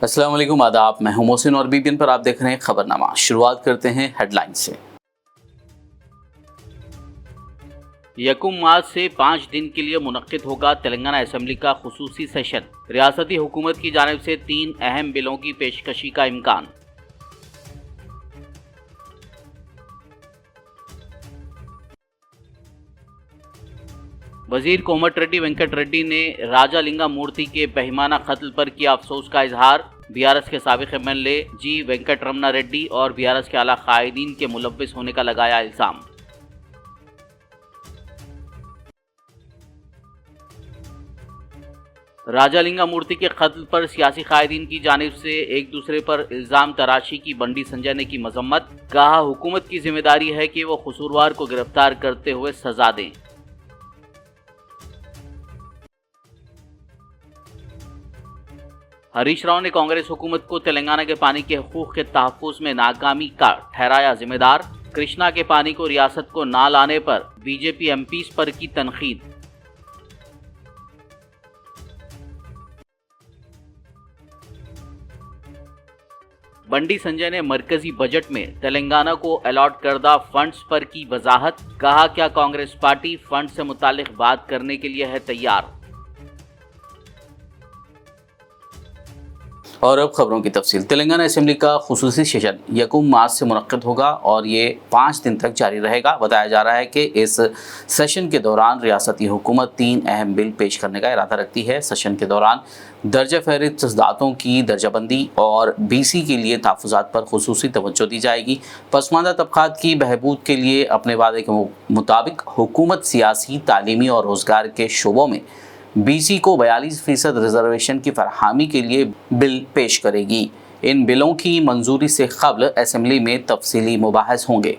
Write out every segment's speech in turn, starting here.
अस्सलाम वालेकुम, आदाब। मैं हूं मोहसिन और बीबीएन पर आप देख रहे हैं खबरनामा। शुरुआत करते हैं हेडलाइन से। यकम मार्च से 5 दिन के लिए मुनक्किद होगा तेलंगाना असेंबली का खुसूसी सेशन। रियासती हुकूमत की जानिब से 3 अहम बिलों की पेशकशी का इम्कान। वजीर कोमटिरेड्डी वेंकट रेड्डी ने राजालिंगा मूर्ति के बेईमाना कत्ल पर किया अफसोस का इजहार। बीआरएस के साबिक एमएलए जी वेंकट रमना रेड्डी और बीआरएस के आला कायदीन के मुलव्विस होने का लगाया इल्जाम। राजालिंगा मूर्ति के कत्ल पर सियासी कायदीन की जानिब से एक दूसरे पर इल्जाम तराशी की बंडी संजय ने की मजम्मत। कहा, हुकूमत की जिम्मेदारी है कि वो कसूरवार को गिरफ्तार करते हुए सजा दें। हरीश राव ने कांग्रेस हुकूमत को तेलंगाना के पानी के हकूक के तहफ्फुज में नाकामी का ठहराया जिम्मेदार। कृष्णा के पानी को रियासत को ना लाने पर बीजेपी एमपीज पर की तनकीद। बंडी संजय ने मरकजी बजट में तेलंगाना को अलॉट करदा फंड्स पर की वजाहत। कहा, क्या कांग्रेस पार्टी फंड से मुतालिक बात करने के लिए है तैयार। और अब खबरों की तफसील। तेलंगाना असेंबली का खुसूसी सेशन यकम मार्च से मुनक्किद होगा और ये 5 दिन तक जारी रहेगा। बताया जा रहा है कि इस सेशन के दौरान रियासती हुकूमत 3 अहम बिल पेश करने का इरादा रखती है। सेशन के दौरान दर्जा फहरिस्त दातों की दर्जाबंदी और बीसी के लिए तहफ़्फ़ुज़ात पर खुसूसी तवज्जो दी जाएगी। पसमानदा तबक़ात की बहबूद के लिए अपने वादे के मुताबिक हुकूमत सियासी, तालीमी और रोज़गार के शोबों में बीसी को 42% रिजर्वेशन की फरहमी के लिए बिल पेश करेगी। इन बिलों की मंजूरी से क़ब्ल असेंबली में तफसीली मुबाहस होंगे।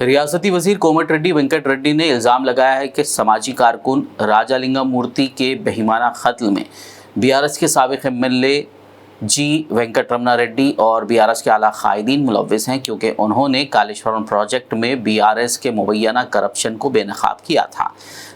रियासती वजीर कोमटिरेड्डी वेंकट रेड्डी ने इल्ज़ाम लगाया है कि समाजी कारकुन राजालिंगा मूर्ति के बेईमाना कत्ल में बीआरएस के साबिक एमएलए जी वेंकट रमना रेड्डी और बीआरएस के आला कायदीन मुलव्विस हैं, क्योंकि उन्होंने कालेश्वरम प्रोजेक्ट में बीआरएस के मुबैना करप्शन को बेनकाब किया था।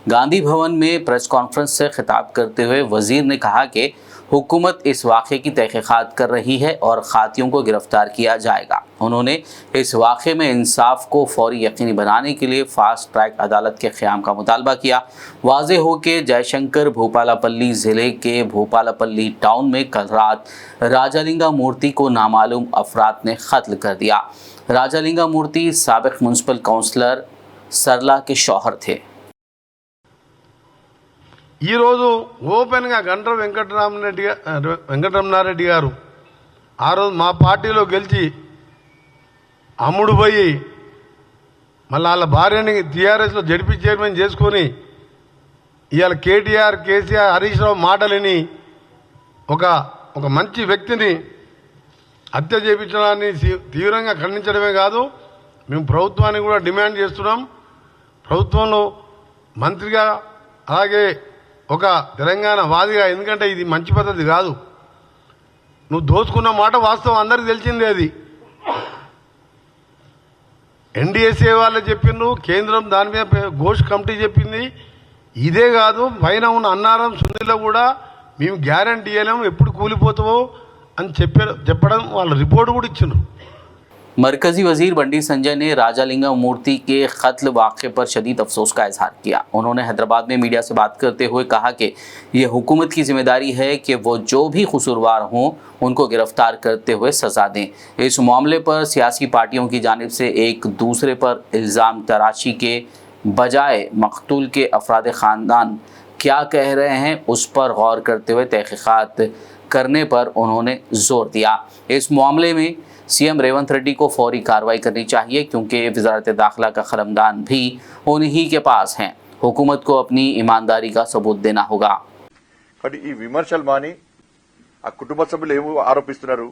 गांधी भवन में प्रेस कॉन्फ्रेंस से खिताब करते हुए वजीर ने कहा कि हुकूमत इस वाक़े की तहक़ीक़ात कर रही है और खातियों को गिरफ्तार किया जाएगा। उन्होंने इस वाक़े में इंसाफ को फौरी यकीनी बनाने के लिए फास्ट ट्रैक अदालत के क़याम का मुतालबा किया। वाज़े हो कि जयशंकर भूपालापल्ली ज़िले के भूपालापल्ली टाउन में कल रात राजालिंगा मूर्ति को नामालूम अफराद ने कत्ल कर दिया। राजालिंगा मूर्ति साबिक़ म्युनिसिपल काउंसलर सरला के शौहर थे। ఈ రోజు ఓపెన్ గా గండ్ర వెంకటరమణారెడ్డి గారు ఆ రోజు మా పార్టీలో గెలిచి అమ్ముడు పోయి మళ్ళీ వాళ్ళ భార్యని టీఆర్ఎస్ లో జడ్పీ చైర్మన్ చేసుకొని ఇవాళ కేటీఆర్, కేసీఆర్, హరీష్ రావు మాటలని ఒక మంచి వ్యక్తిని హత్య చేయించడాన్ని తీవ్రంగా ఖండించడమే కాదు, మేము ప్రభుత్వాన్ని కూడా డిమాండ్ చేస్తున్నాం. ప్రభుత్వంలో మంత్రిగా అలాగే ఒక తెలంగాణ వాదిగా, ఎందుకంటే ఇది మంచి పద్ధతి కాదు. నువ్వు దోచుకున్న మాట వాస్తవం, అందరికి తెలిసిందే. అది ఎన్డీఎస్ఏ వాళ్ళు చెప్పిండ్రు, కేంద్రం దాని మీద ఘోష్ కమిటీ చెప్పింది. ఇదే కాదు, పైన ఉన్న అన్నారం సుందిలో కూడా మేము గ్యారంటీ ఇవ్వలేము, ఎప్పుడు కూలిపోతావో అని చెప్పడం వాళ్ళ రిపోర్ట్ కూడా ఇచ్చిండ్రు. मरकजी वजीर बंडी संजय ने राजालिंगा मूर्ति के कत्ल वाक़े पर शदीद अफसोस का इजहार किया। उन्होंने हैदराबाद में मीडिया से बात करते हुए कहा कि ये हुकूमत की जिम्मेदारी है कि वो जो भी कसूरवार हों उनको गिरफ्तार करते हुए सज़ा दें। इस मामले पर सियासी पार्टियों की जानिब से एक दूसरे पर इल्ज़ाम तराशी के बजाय मकतूल के अफराद ख़ानदान क्या कह रहे हैं उस पर गौर करते हुए तहक़ीक़ात करने पर उन्होंने ज़ोर दिया। इस मामले में सीएम रेवंत रेड्डी को फौरी कार्रवाई करनी चाहिए, क्योंकि वज़ारत दाखिला का कलमदान भी उन्हीं के पास हैं। हुकूमत को अपनी ईमानदारी का सबूत देना होगा। ఈ విమర్శలు మాని ఆ కుటుంబ సభ్యులు ఏమో ఆరోపిస్తున్నారు,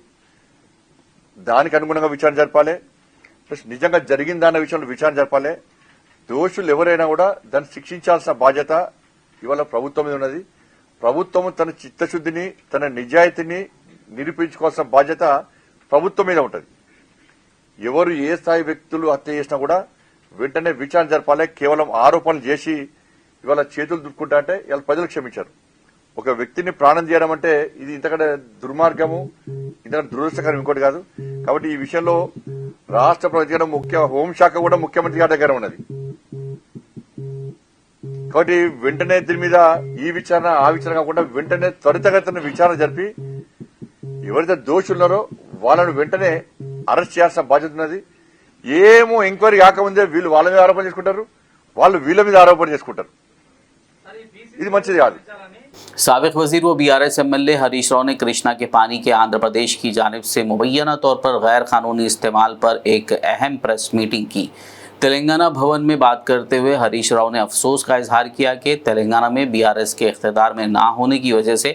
దానికి అనుగుణంగా విచారణ జరపాలి. ప్లస్ నిజంగా జరిగిందన్న విషయంలో విచారణ జరపాలి. దోషులు ఎవరైనా కూడా దాన్ని శిక్షించాల్సిన బాధ్యత ఇవాళ ప్రభుత్వం మీద ఉన్నది. ప్రభుత్వం తన చిత్తశుద్ధిని, తన నిజాయితీని నిరూపించుకోవాల్సిన బాధ్యత ప్రభుత్వం మీద ఉంటుంది. ఎవరు ఏ స్థాయి వ్యక్తులు హత్య చేసినా కూడా వెంటనే విచారణ జరపాలి. కేవలం ఆరోపణలు చేసి ఇవాళ చేతులు దుక్కుంటా అంటే ఇవాళ ప్రజలు క్షమించారు. ఒక వ్యక్తిని ప్రాణం చేయడం అంటే ఇది ఇంతకంటే దుర్మార్గము, ఇంతకంటే దురదృష్టకరం ఇంకోటి కాదు. కాబట్టి ఈ విషయంలో రాష్ట్ర ప్రభుత్వం ముఖ్య హోంశాఖ కూడా ముఖ్యమంత్రి గారి దగ్గర ఉన్నది. కాబట్టి వెంటనే దీని మీద ఈ విచారణ ఆ విచారణ కాకుండా వెంటనే త్వరితగతిన విచారణ జరిపి ఎవరైతే దోషులున్నారో వాళ్ళను వెంటనే అరెస్ట్ చేయాల్సిన బాధ్యత ఉన్నది. ఏమో ఎంక్వైరీ కాకముందే వీళ్ళు వాళ్ళ మీద ఆరోపణ చేసుకుంటారు, వాళ్ళు వీళ్ళ మీద ఆరోపణ చేసుకుంటారు. ఇది మంచిది కాదు. साबिक वजीर व बीआरएस एमएलए हरीश राव ने कृष्णा के पानी के आंध्र प्रदेश की जानिब से मुबैना तौर पर गैर कानूनी इस्तेमाल पर एक अहम प्रेस मीटिंग की। तेलंगाना भवन में बात करते हुए हरीश राव ने अफसोस का इजहार किया कि तेलंगाना में बीआरएस के इख्तियार में ना होने की वजह से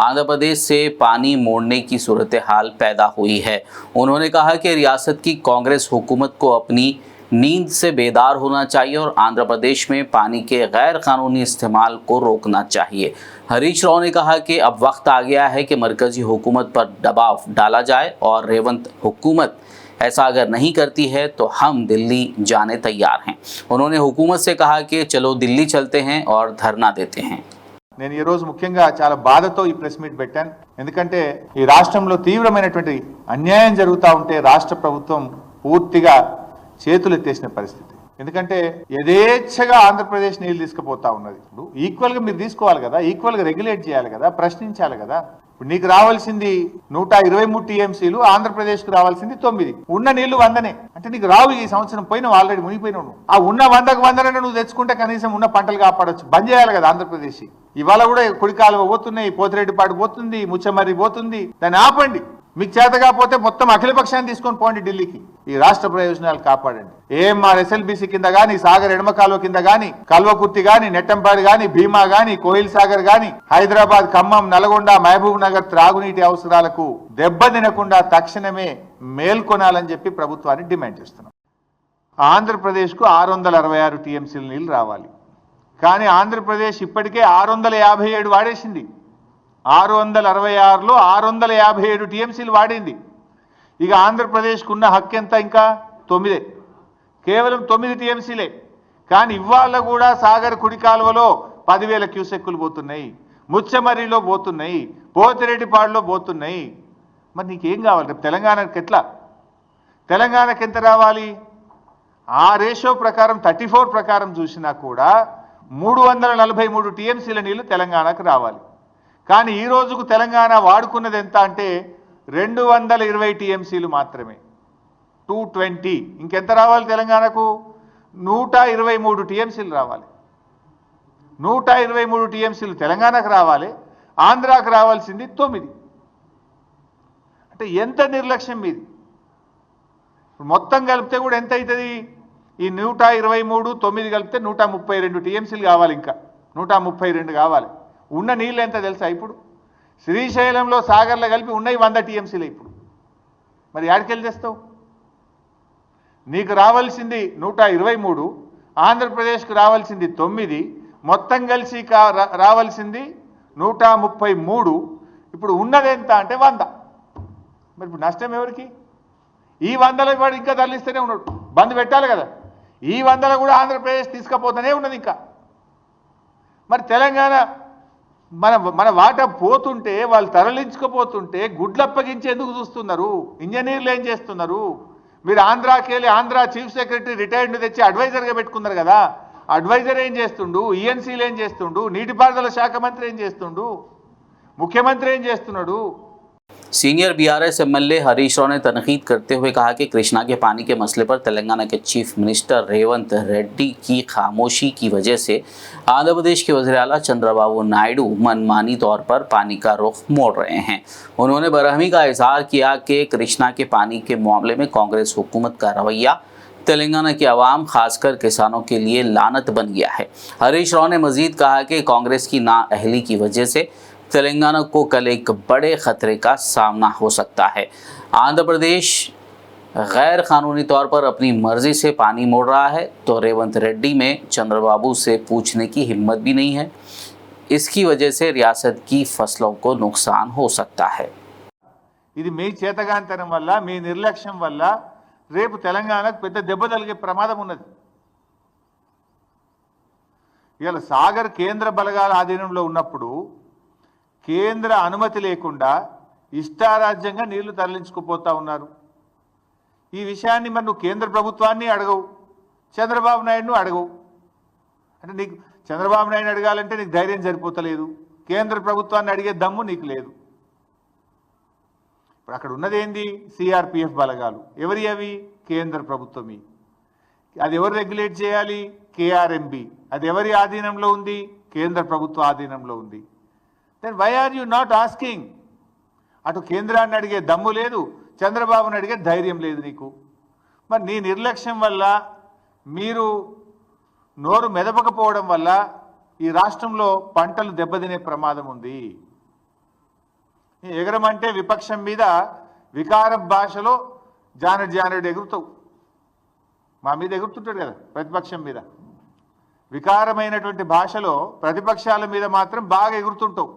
आंध्र प्रदेश से पानी मोड़ने की सूरत हाल पैदा हुई है। उन्होंने कहा कि रियासत की कांग्रेस हुकूमत को अपनी नींद से बेदार होना चाहिए और आंध्र प्रदेश में पानी के गैर कानूनी इस्तेमाल को रोकना चाहिए। हरीश राव ने कहा कि अब वक्त आ गया है कि मरकजी हुकूमत पर दबाव डाला जाए और रेवंत हुकूमत ऐसा अगर नहीं करती है तो हम दिल्ली जाने तैयार हैं। उन्होंने हुकूमत से कहा कि चलो दिल्ली चलते हैं और धरना देते हैं। నేను ఈ రోజు ముఖ్యంగా చాలా బాధతో ఈ ప్రెస్ మీట్ పెట్టాను. ఎందుకంటే ఈ రాష్ట్రంలో తీవ్రమైనటువంటి అన్యాయం జరుగుతూ ఉంటే రాష్ట్ర ప్రభుత్వం పూర్తిగా చేతులు ఎత్తేసిన పరిస్థితి. ఎందుకంటే యథేచ్ఛగా ఆంధ్రప్రదేశ్ నీళ్లు తీసుకుపోతా ఉన్నది. ఇప్పుడు ఈక్వల్ గా మీరు తీసుకోవాలి కదా, ఈక్వల్ గా రెగ్యులేట్ చేయాలి కదా, ప్రశ్నించాలి కదా. ఇప్పుడు నీకు రావాల్సింది 123 టీఎంసీలు, ఆంధ్రప్రదేశ్ కు రావాల్సింది 9. ఉన్న నీళ్లు 100నే అంటే నీకు రావు. ఈ సంవత్సరం పోయినావు, ఆల్రెడీ మునిగిపోయినావు. ఆ ఉన్న 100కు 100 నువ్వు తెచ్చుకుంటే కనీసం ఉన్న పంటలు కాపాడొచ్చు. బంద్ చేయాలి కదా ఆంధ్రప్రదేశ్. ఇవాళ కూడా కుడికాలువ పోతున్నాయి, పోతిరెడ్డిపాడు పోతుంది, ముచ్చమర్రి పోతుంది. దాన్ని ఆపండి. మీకు చేత కాకపోతే మొత్తం అఖిలపక్షాన్ని తీసుకొని పోండి ఢిల్లీకి. ఈ రాష్ట్ర ప్రయోజనాలు కాపాడండి. ఏఎంఆర్ ఎస్ఎల్బిసి కింద గాని, సాగర్ ఎడమ కాలువ కింద గాని, కల్వకుర్తి గాని, నెట్టంపాడు గాని, భీమా గాని, కోయిల్ సాగర్ గాని, హైదరాబాద్, ఖమ్మం, నల్గొండ, మహబూబ్ నగర్ త్రాగునీటి అవసరాలకు దెబ్బ తినకుండా తక్షణమే మేల్కొనాలని చెప్పి ప్రభుత్వాన్ని డిమాండ్ చేస్తున్నాం. ఆంధ్రప్రదేశ్ కు 666 టీఎంసీల నీళ్లు రావాలి. కానీ ఆంధ్రప్రదేశ్ ఇప్పటికే 657 వాడేసింది. 666లో 657 టీఎంసీలు వాడింది. ఇక ఆంధ్రప్రదేశ్కు ఉన్న హక్కు ఎంత? ఇంకా 9, కేవలం 9 టీఎంసీలే. కానీ ఇవాళ కూడా సాగర్ కుడి కాలువలో 10,000 క్యూసెక్కులు పోతున్నాయి, ముచ్చమర్రిలో పోతున్నాయి, పోతిరెడ్డిపాడులో పోతున్నాయి. మరి నీకేం కావాలి? రేపు తెలంగాణకి ఎట్లా? తెలంగాణకి ఎంత రావాలి? ఆ రేషియో ప్రకారం 34 ప్రకారం చూసినా కూడా 343 టీఎంసీల నీళ్లు తెలంగాణకు రావాలి. కానీ ఈ రోజుకు తెలంగాణ వాడుకున్నది ఎంత అంటే 220 టీఎంసీలు మాత్రమే, 220. ఇంకెంత రావాలి తెలంగాణకు? 123 టీఎంసీలు రావాలి. 123 టీఎంసీలు తెలంగాణకు రావాలి, ఆంధ్రాకు రావాల్సింది 9. అంటే ఎంత నిర్లక్ష్యం మీది? మొత్తం కలిపితే కూడా ఎంత అవుతుంది? ఈ 123, 9 కలిపితే 132 టీఎంసీలు కావాలి. ఇంకా 132 కావాలి. ఉన్న నీళ్ళు ఎంత తెలుసా? ఇప్పుడు శ్రీశైలంలో సాగర్లో కలిపి ఉన్నాయి 100 టీఎంసీలు. ఇప్పుడు మరి యాడికెళ్ళి తెస్తావు? నీకు రావాల్సింది 123, ఆంధ్రప్రదేశ్కు రావాల్సింది 9, మొత్తం కలిసి రావాల్సింది 133. ఇప్పుడు ఉన్నది ఎంత అంటే 100. మరి ఇప్పుడు నష్టం ఎవరికి? ఈ 100లో వాడు ఇంకా తరలిస్తూనే ఉన్నాడు. బంద్ పెట్టాలి కదా. ఈ 100లో కూడా ఆంధ్రప్రదేశ్ తీసుకుపోతూనే ఉన్నది ఇంకా. మరి తెలంగాణ మన వాటా పోతుంటే, వాళ్ళు తరలించుకుపోతుంటే గుడ్లప్పగించి ఎందుకు చూస్తున్నారు? ఇంజనీర్లు ఏం చేస్తున్నారు? మీరు ఆంధ్రాకి వెళ్ళి ఆంధ్ర చీఫ్ సెక్రటరీ రిటైర్డ్ తెచ్చి అడ్వైజర్గా పెట్టుకున్నారు కదా. అడ్వైజర్ ఏం చేస్తుండు? ఈఎన్సీలు ఏం చేస్తుండు? నీటిపారుదల శాఖ మంత్రి ఏం చేస్తుండు? ముఖ్యమంత్రి ఏం చేస్తున్నాడు? Senior BRS MLA Harish Rao ने तनकीद करते हुए कहा कि कृष्णा के पानी के मसले पर तेलंगाना के चीफ मिनिस्टर रेवंत रेड्डी की खामोशी की वजह से आंध्र प्रदेश के वज़ीर आला चंद्रबाबू नायडू मनमानी तौर पर पानी का रुख मोड़ रहे हैं। उन्होंने बरहमी का इजहार किया कि कृष्णा के पानी के मामले में कांग्रेस हुकूमत का रवैया तेलंगाना के अवाम खासकर किसानों के लिए लानत बन गया है। हरीश राव ने मजीद कहा कि कांग्रेस की नाअहली की वजह से तेलंगाना को कल एक बड़े खतरे का सामना हो सकता है। आंध्र प्रदेश गैर कानूनी तौर पर अपनी मर्जी से पानी मोड़ रहा है तो रेवंत रेड्डी में चंद्रबाबू से पूछने की हिम्मत भी नहीं है। इसकी वजह से रियासत की फसलों को नुकसान हो सकता है। ఇది మీ చేతగాంతనం వల్ల, మీ నిర్లక్ష్యం వల్ల రేపు తెలంగాణకు పెద్ద దెబ్బ తగిలే ప్రమాదం ఉన్నది. ఇవాళ సాగర్ కేంద్ర బలగాల ఆధీనంలో ఉన్నప్పుడు కేంద్ర అనుమతి లేకుండా ఇష్టారాజ్యంగా నీళ్లు తరలించుకుపోతా ఉన్నారు. ఈ విషయాన్ని మరి నువ్వు కేంద్ర ప్రభుత్వాన్ని అడగవు, చంద్రబాబు నాయుడును అడగవు. అంటే నీకు చంద్రబాబు నాయుడు అడగాలంటే నీకు ధైర్యం సరిపోతలేదు, కేంద్ర ప్రభుత్వాన్ని అడిగే దమ్ము నీకు లేదు. ఇప్పుడు అక్కడ ఉన్నది ఏంది? సిఆర్పిఎఫ్ బలగాలు. ఎవరి అవి? కేంద్ర ప్రభుత్వమి. అది ఎవరు రెగ్యులేట్ చేయాలి? కేఆర్ఎంబి. అది ఎవరి ఆధీనంలో ఉంది? కేంద్ర ప్రభుత్వ ఆధీనంలో ఉంది. Then why are you not asking? అటు కేంద్రాన్ని అడిగే దమ్ము లేదు, చంద్రబాబుని అడిగే ధైర్యం లేదు నీకు. మరి నీ నిర్లక్ష్యం వల్ల, మీరు నోరు మెదపకపోవడం వల్ల ఈ రాష్ట్రంలో పంటలు దెబ్బతినే ప్రమాదం ఉంది. ఎగరమంటే విపక్షం మీద వికార భాషలో జానెడు ఎగురుతావు. మా మీద ఎగురుతుంటాడు కదా ప్రతిపక్షం మీద. వికారమైనటువంటి భాషలో ప్రతిపక్షాల మీద మాత్రం బాగా ఎగురుతుంటావు.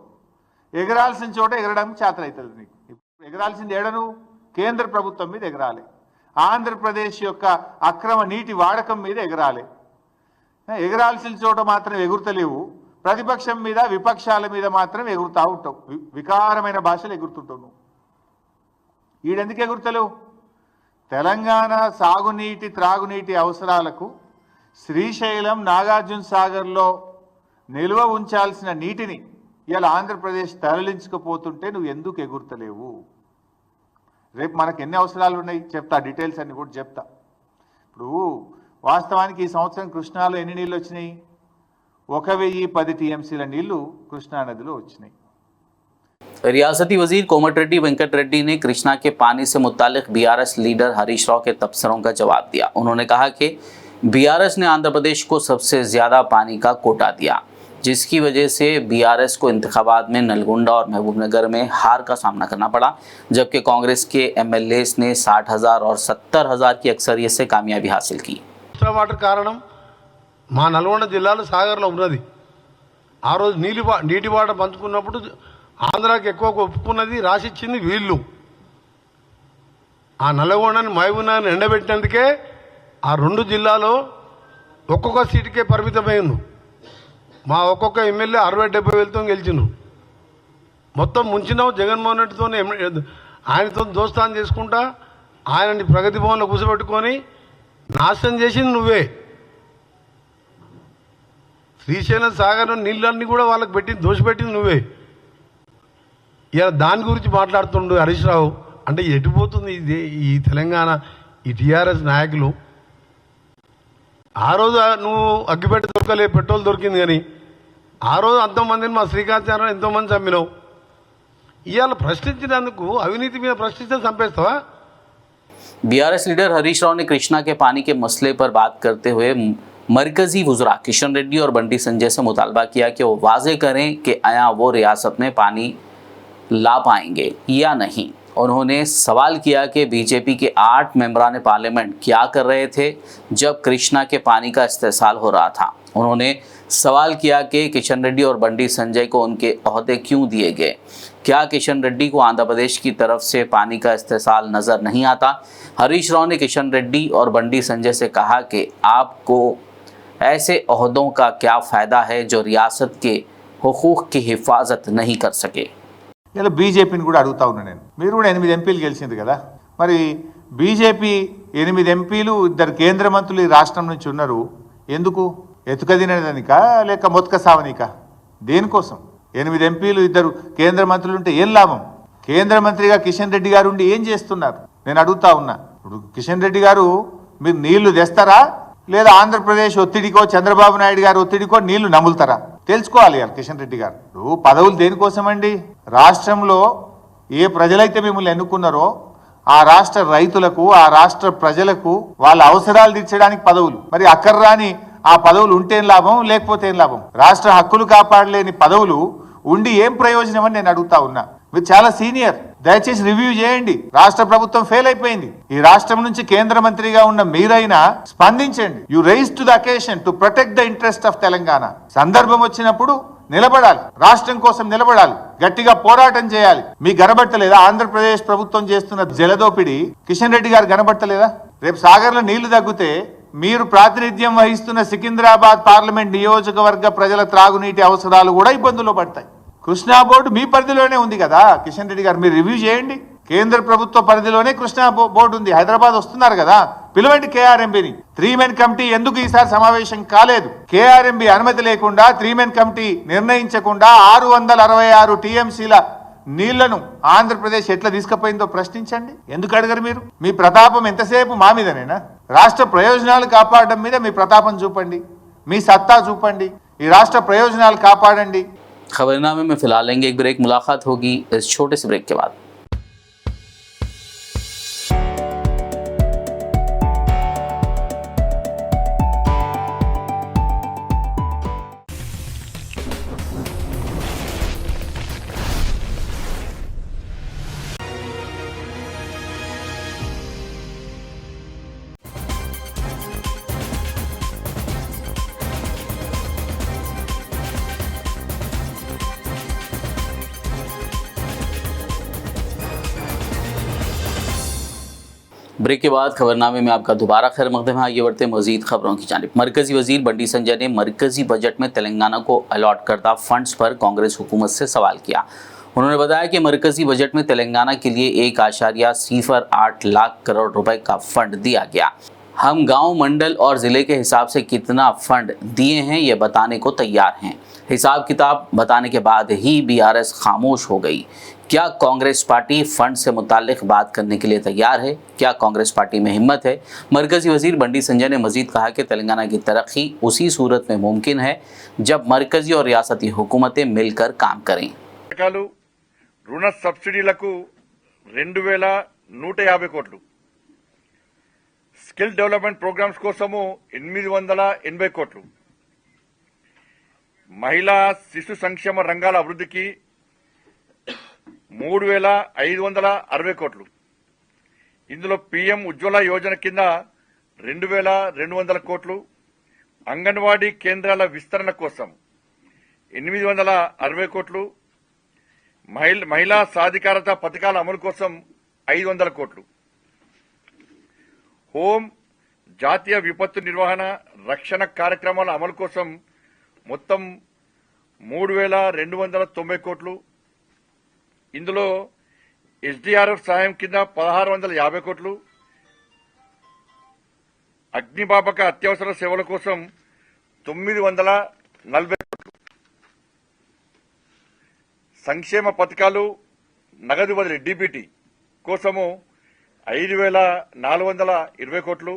ఎగరాల్సిన చోట ఎగరడానికి చేతనవుతుంది నీకు. ఎగరాల్సింది ఎడను? కేంద్ర ప్రభుత్వం మీద ఎగరాలి. ఆంధ్రప్రదేశ్ యొక్క అక్రమ నీటి వాడకం మీద ఎగరాలి. ఎగరాల్సిన చోట మాత్రం ఎగురుతలేవు, ప్రతిపక్షం మీద విపక్షాల మీద మాత్రం ఎగురుతూ ఉంటావు. వికారమైన భాషలు ఎగురుతుంటావు నువ్వు. ఈడెందుకు ఎగురుతలేవు? తెలంగాణ సాగునీటి త్రాగునీటి అవసరాలకు శ్రీశైలం నాగార్జున సాగర్లో నిల్వ ఉంచాల్సిన నీటిని ఇలా ఆంధ్రప్రదేశ్ తరలించుకుపోతుంటే నువ్వు ఎందుకు ఎగురుతలేవు? రేపు మనకు ఎన్ని అవసరాలు ఉన్నాయి చెప్తా, డీటెయిల్స్ అన్ని కూడా చెప్తా. ఇప్పుడు వాస్తవానికి ఈ సంవత్సరం కృష్ణాలో ఎన్ని నీళ్ళు వచ్చినాయి? 1010 టీఎంసీల నీళ్లు కృష్ణానదిలో వచ్చినాయి. रियासती वजीर कोमटिरेड्डी वेंकट रेड्डी ने कृष्णा के पानी से मुतालिक बीआरएस लीडर हरीश राव के तबसरों का जवाब दिया। उन्होंने कहा कि बीआरएस ने आंध्र प्रदेश को सबसे ज़्यादा पानी का कोटा दिया, जिसकी वजह से बीआरएस को इंतखाबात में नलगुंडा और महबूबनगर में हार का सामना करना पड़ा, जबकि कांग्रेस के एमएलएस ने 60,000 और 70,000 की अक्सरियत से कामयाबी हासिल की। వాటర్ కారణం మా నల్గొండ జిల్లాలో సాగర్లో ఉన్నది. ఆ రోజు నీటి వాటర్ పంచుకున్నప్పుడు ఆంధ్రాకి ఎక్కువ ఒప్పుకున్నది, రాసిచ్చింది వీళ్ళు. ఆ నల్గొండని మహబూబ్నగర్ని ఎండబెట్టినందుకే ఆ రెండు జిల్లాలో ఒక్కొక్క సీటుకే పరిమితమైంది. మా ఒక్కొక్క ఎమ్మెల్యే 60-70 వేలతో గెలిచిండు. మొత్తం ముంచినావు జగన్మోహన్ రెడ్డితో, ఆయనతో దోస్తాన్ చేసుకుంటా ఆయనని ప్రగతి భవన్లో కూర్చోబెట్టుకొని నాశనం చేసింది నువ్వే. శ్రీశైలం సాగర్ నీళ్ళన్నీ కూడా వాళ్ళకి పెట్టింది, దోషపెట్టింది నువ్వే. ఇలా దాని గురించి మాట్లాడుతుండు హరీష్ రావు. అంటే ఎటుపోతుంది ఇది ఈ తెలంగాణ ఈ టీఆర్ఎస్ నాయకులు? ఆ రోజు నువ్వు అగ్గిపెట్టి దొరకలే, పెట్రోల్ దొరికింది, కానీ ఆ రోజు అంతమందిని మా శ్రీకాంత్ ఎంతోమంది చంపినావు. ఇవాళ ప్రశ్నించినందుకు అవినీతి మీద ప్రశ్నిస్తే చంపేస్తావా? बीआरएस लीडर हरीश राव ने कृष्णा के पानी के मसले पर बात करते हुए मरकजी वुज़रा किशन रेड्डी और बंटी संजय से मुतालबा किया कि वो वाजे करें कि आया वो रियासत में पानी ला पाएंगे या नहीं। उन्होंने सवाल किया कि बीजेपी के 8 मेंबरान पार्लियामेंट क्या कर रहे थे जब कृष्णा के पानी का इस्तेसाल हो रहा था। उन्होंने सवाल किया कि किशन रेड्डी और बंटी संजय को उनके ओहदे क्यों दिए गए? क्या किशन रेड्डी को आंध्र प्रदेश की तरफ से पानी का इस्तेसाल नज़र नहीं आता? हरीश राव ने किशन रेड्डी और बंटी संजय से कहा कि आपको ऐसे ओहदों का क्या फ़ायदा है जो रियासत के हुकूक की हिफाजत नहीं कर सके। ఇలా బీజేపీని కూడా అడుగుతా ఉన్నా నేను. మీరు కూడా 8 ఎంపీలు గెలిచింది కదా, మరి బీజేపీ 8 ఎంపీలు, 2 కేంద్ర మంత్రులు ఈ రాష్ట్రం నుంచి ఉన్నారు. ఎందుకు? ఎతుకదినదానికా లేక మొత్క సావనికా? దేనికోసం? 8 ఎంపీలు, 2 కేంద్ర మంత్రులు ఉంటే ఏం లాభం? కేంద్ర మంత్రిగా కిషన్ రెడ్డి గారు ఉండి ఏం చేస్తున్నారు నేను అడుగుతా ఉన్నా. ఇప్పుడు కిషన్ రెడ్డి గారు మీరు నీళ్లు తెస్తారా లేదా ఆంధ్రప్రదేశ్ ఒత్తిడికో చంద్రబాబు నాయుడు గారు ఒత్తిడికో నీళ్లు నములుతారా? తెలుసుకోవాలి కిషన్ రెడ్డి గారు. పదవులు దేనికోసం అండి? రాష్ట్రంలో ఏ ప్రజలైతే మిమ్మల్ని ఎన్నుకున్నారో ఆ రాష్ట్ర రైతులకు, ఆ రాష్ట్ర ప్రజలకు వాళ్ళ అవసరాలు తీర్చడానికి పదవులు. మరి అక్కర్రాని ఆ పదవులు ఉంటే ఏం లాభం, లేకపోతే ఏం లాభం? రాష్ట్ర హక్కులు కాపాడలేని పదవులు ఉండి ఏం ప్రయోజనం అని నేను అడుగుతా ఉన్నా. మీరు చాలా సీనియర్, దయచేసి రివ్యూ చేయండి. రాష్ట్ర ప్రభుత్వం ఫెయిల్ అయిపోయింది. ఈ రాష్ట్రం నుంచి కేంద్ర మంత్రిగా ఉన్న మీరైనా స్పందించండి. You rise to the occasion to protect the interest of Telangana. సందర్భం వచ్చినప్పుడు నిలబడాలి, రాష్ట్రం కోసం నిలబడాలి, గట్టిగా పోరాటం చేయాలి. మీ గనబట్టలేదా ఆంధ్రప్రదేశ్ ప్రభుత్వం చేస్తున్న జలదోపిడి? కిషన్ రెడ్డి గారు గనబట్టలేదా? రేపు సాగర్లో నీళ్లు తగ్గితే మీరు ప్రాతినిధ్యం వహిస్తున్న సికింద్రాబాద్ పార్లమెంట్ నియోజకవర్గ ప్రజల త్రాగునీటి అవసరాలు కూడా ఇబ్బందుల్లో పడతాయి. కృష్ణా బోర్డు మీ పరిధిలోనే ఉంది కదా కిషన్ రెడ్డి గారు, మీరు రివ్యూ చేయండి. కేంద్ర ప్రభుత్వ పరిధిలోనే కృష్ణా బోర్డు ఉంది. హైదరాబాద్ వస్తున్నారు కదా, పిలవండి కేఆర్ఎంబిని. 3 మెన్ కమిటీ ఎందుకు ఈసారి సమావేశం కాలేదు? కేఆర్ఎంబి అనుమతి లేకుండా 3 మెన్ కమిటీ నిర్ణయించకుండా 666 టీఎంసీల నీళ్లను ఆంధ్రప్రదేశ్ ఎట్లా తీసుకుపోయిందో ప్రశ్నించండి. ఎందుకు అడగరు మీరు? మీ ప్రతాపం ఎంతసేపు మా మీదనేనా? రాష్ట్ర ప్రయోజనాలు కాపాడడం మీద మీ ప్రతాపం చూపండి, మీ సత్తా చూపండి. ఈ రాష్ట్ర ప్రయోజనాలు కాపాడండి. खबरनामे में फिलहाल लेंगे एक ब्रेक। मुलाकात होगी इस छोटे से ब्रेक के बाद। ब्रेक के बाद खबरनामे में आपका दोबारा खैर मकदम है। आइए बढ़ते हैं मजीद खबरों की जानिब। मरकजी वजीर बंडी संजय ने मरकजी बजट में तेलंगाना को अलॉट करदा फंड्स पर कांग्रेस हुकूमत से सवाल किया। उन्होंने बताया कि मरकजी बजट में तेलंगाना के लिए 1.08 लाख करोड़ रुपए का फंड दिया गया। हम गांव, मंडल और ज़िले के हिसाब से कितना फंड दिए हैं ये बताने को तैयार हैं। हिसाब किताब बताने के बाद ही बीआरएस खामोश हो गई। क्या कांग्रेस पार्टी फंड से मुताल्लिक बात करने के लिए तैयार है? क्या कांग्रेस पार्टी में हिम्मत है? मरकजी वजीर बंडी संजय ने मजीद कहा कि तेलंगाना की तरक्की उसी सूरत में मुमकिन है जब मरकजी और रियासती हुकूमतें मिलकर काम करें। రుణ సబ్సిడీలకు 2150 కోట్లు, స్కిల్ డెవలప్మెంట్ ప్రోగ్రామ్స్ కోసము 880 కోట్లు, మహిళా శిశు సంక్షేమ రంగాల అభివృద్ధికి 3560 కోట్లు. ఇందులో పీఎం ఉజ్వల యోజన కింద 2200 కోట్లు, అంగన్వాడీ కేంద్రాల విస్తరణ కోసం 860 కోట్లు, మహిళా సాధికారత పథకాల అమలు కోసం 500 కోట్లు, హోం, జాతీయ విపత్తు నిర్వహణ, రక్షణ కార్యక్రమాల అమలు కోసం మొత్తం 3290 కోట్లు. ఇందులో ఎస్డీఆర్ఎఫ్ సాయం కింద 1650 కోట్లు, అగ్నిబాపక అత్యవసర సేవల కోసం 940 కోట్లు, సంక్షేమ పథకాలు నగదు బదిలీ డీబీటీ కోసము 5420 కోట్లు.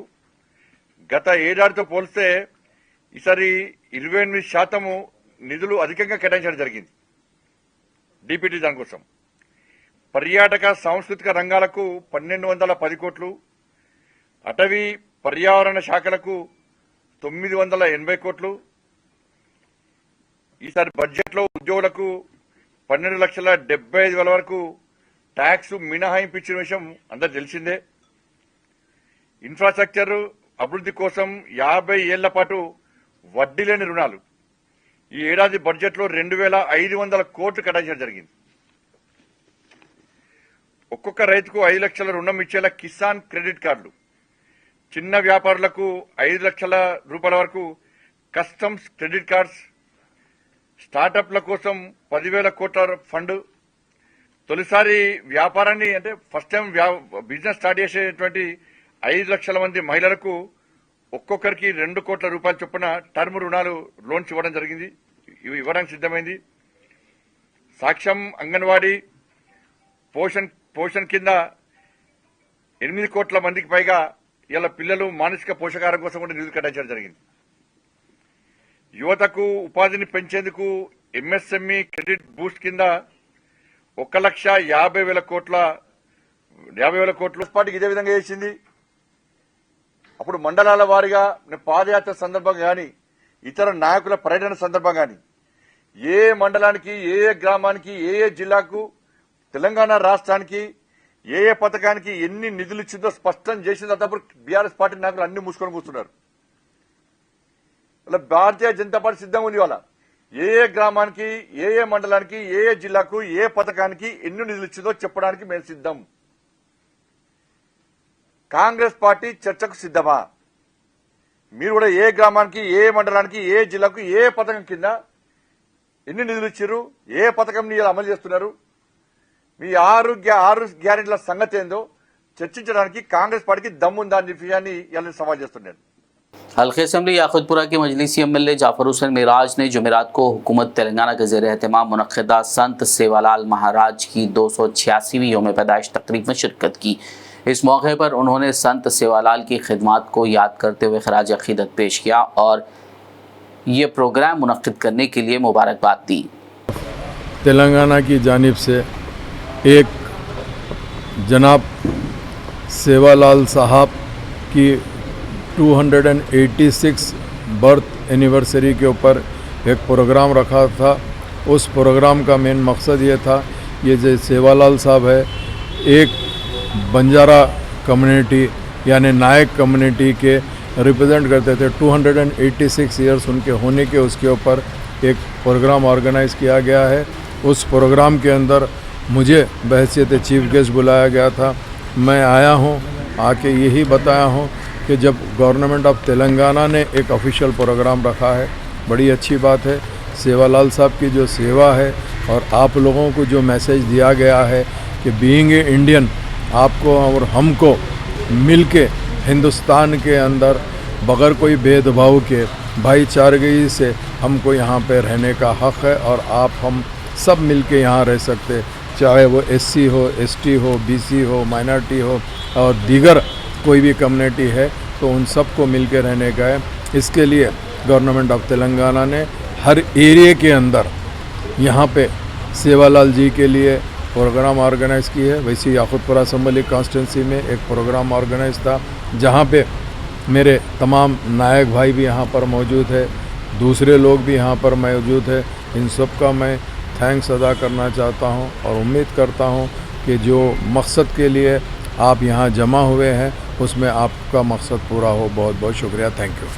గత ఏడాదితో పోలిస్తే ఈసారి 28% నిధులు అధికంగా కేటాయించడం జరిగింది డీబీటీ దానికోసం. పర్యాటక సాంస్కృతిక రంగాలకు 1210 కోట్లు, అటవీ పర్యావరణ శాఖలకు 980 కోట్లు. ఈసారి బడ్జెట్లో ఉద్యోగులకు 12,75,000 వరకు ట్యాక్స్ మినహాయింపు ఇచ్చిన విషయం అందరూ తెలిసిందే. ఇన్ఫ్రాస్ట్రక్చర్ అభివృద్ధి కోసం 50 ఏళ్ల పాటు వడ్డీ లేని రుణాలు ఈ ఏడాది బడ్జెట్లో 2500 కోట్లు కేటాయించడం జరిగింది. ఒక్కొక్క రైతుకు 5 లక్షల రుణం ఇచ్చేలా కిసాన్ క్రెడిట్ కార్డులు, చిన్న వ్యాపారులకు 5 లక్షల రూపాయల వరకు కస్టమ్స్ క్రెడిట్ కార్డ్స్, స్టార్టప్ల కోసం 10,000 కోట్ల ఫండ్, తొలిసారి వ్యాపారాన్ని అంటే ఫస్ట్ టైం బిజినెస్ స్టార్ట్ చేసేటువంటి 5 లక్షల మంది మహిళలకు ఒక్కొక్కరికి 2 కోట్ల రూపాయల చొప్పున టర్మ్ రుణాలు లోన్స్ ఇవ్వడం జరిగింది, ఇవ్వడానికి సిద్దమైంది. సాక్ష్యం అంగన్వాడీ పోషణ్ కింద 8 కోట్ల మందికి పైగా ఇలా పిల్లలు మానసిక పోషకాహారం కోసం కూడా నిధులు కేటాయించడం జరిగింది. యువతకు ఉపాధిని పెంచేందుకు ఎంఎస్ఎంఈ క్రెడిట్ బూస్ట్ కింద 1,50,000 కోట్ల పార్టీకి ఇదే విధంగా చేసింది. అప్పుడు మండలాల వారీగా పాదయాత్ర సందర్భంగా కానీ ఇతర నాయకుల పర్యటన సందర్భంగా కానీ ఏ మండలానికి, ఏ గ్రామానికి, ఏ జిల్లాకు, తెలంగాణ రాష్ట్రానికి ఏ పథకానికి ఎన్ని నిధులు ఇచ్చిందో స్పష్టం చేసిందో తప్పుడు బీఆర్ఎస్ పార్టీ నాయకులు అన్ని మూసుకొని కూర్చున్నారు. ఇలా భారతీయ జనతా పార్టీ సిద్ధంగా ఉంది. వాళ్ళ ఏ గ్రామానికి, ఏ మండలానికి, ఏ జిల్లాకు, ఏ పథకానికి ఎన్ని నిధులు ఇచ్చిందో చెప్పడానికి మేము సిద్ధం. కాంగ్రెస్ పార్టీ చర్చకు సిద్ధమా? మీరు కూడా ఏ గ్రామానికి, ఏ మండలానికి, ఏ జిల్లాకు, ఏ పథకం కింద ఎన్ని నిధులు ఇచ్చారు, ఏ పథకం ఇలా అమలు చేస్తున్నారు, మీ ఆరు గ్యారెంటీల సంగతి ఏందో చర్చించడానికి కాంగ్రెస్ పార్టీకి దమ్ముందా అనే విషయాన్ని ఇలా సవాల్ చేస్తున్నాను. हल्के असम्बली याकुतपुरा के मजलिसी एमएलए जाफर हुसैन मिराज ने जुमेरात को हुकूमत तेलंगाना के ज़ेर एहतमाम मुनक़्क़दा संत सेवालाल महाराज की 286वीं यौम पैदाइश तकरीब में शिरकत की। इस मौके पर उन्होंने संत सेवालाल की खिदमत को याद करते हुए खराज अक़ीदत पेश किया और ये प्रोग्राम मुनक़्क़िद करने के लिए मुबारकबाद दी। तेलंगाना की जानिब से एक जनाब सेवालाल साहब की 286 बर्थ एनिवर्सरी के ऊपर एक प्रोग्राम रखा था। उस प्रोग्राम का मेन मकसद ये था, ये जो सेवालाल साहब है एक बंजारा कम्युनिटी यानी नायक कम्युनिटी के रिप्रेजेंट करते थे। 286 ईयर्स उनके होने के उसके ऊपर एक प्रोग्राम ऑर्गेनाइज़ किया गया है। उस प्रोग्राम के अंदर मुझे बहैसियत चीफ गेस्ट बुलाया गया था। मैं आया हूँ, आके यही बताया हूँ कि जब गवर्नमेंट ऑफ तेलंगाना ने एक ऑफिशियल प्रोग्राम रखा है, बड़ी अच्छी बात है। सेवालाल साहब की जो सेवा है और आप लोगों को जो मैसेज दिया गया है कि बीइंग ए इंडियन आपको और हमको मिलके हिंदुस्तान के अंदर बग़ैर कोई भेदभाव के भाईचारगी से हमको यहाँ पे रहने का हक़ है और आप हम सब मिलके यहाँ रह सकते, चाहे वो एससी हो, एसटी हो, बीसी हो, माइनॉरिटी हो और दीगर कोई भी कम्युनिटी है, तो उन सब को मिल के रहने का है। इसके लिए गवर्नमेंट ऑफ तेलंगाना ने हर एरिया के अंदर यहाँ पे सेवालाल जी के लिए प्रोग्राम ऑर्गेनाइज़ की है। वैसे याकुतपुरा असम्बली कॉन्स्टिट्यूंसी में एक प्रोग्राम ऑर्गेनाइज़ था जहाँ पे मेरे तमाम नायक भाई भी यहाँ पर मौजूद है, दूसरे लोग भी यहाँ पर मौजूद है। इन सब का मैं थैंक्स अदा करना चाहता हूँ और उम्मीद करता हूँ कि जो मकसद के लिए आप यहाँ जमा हुए हैं उसमें आपका मकसद पूरा हो। बहुत बहुत शुक्रिया, थैंक यू।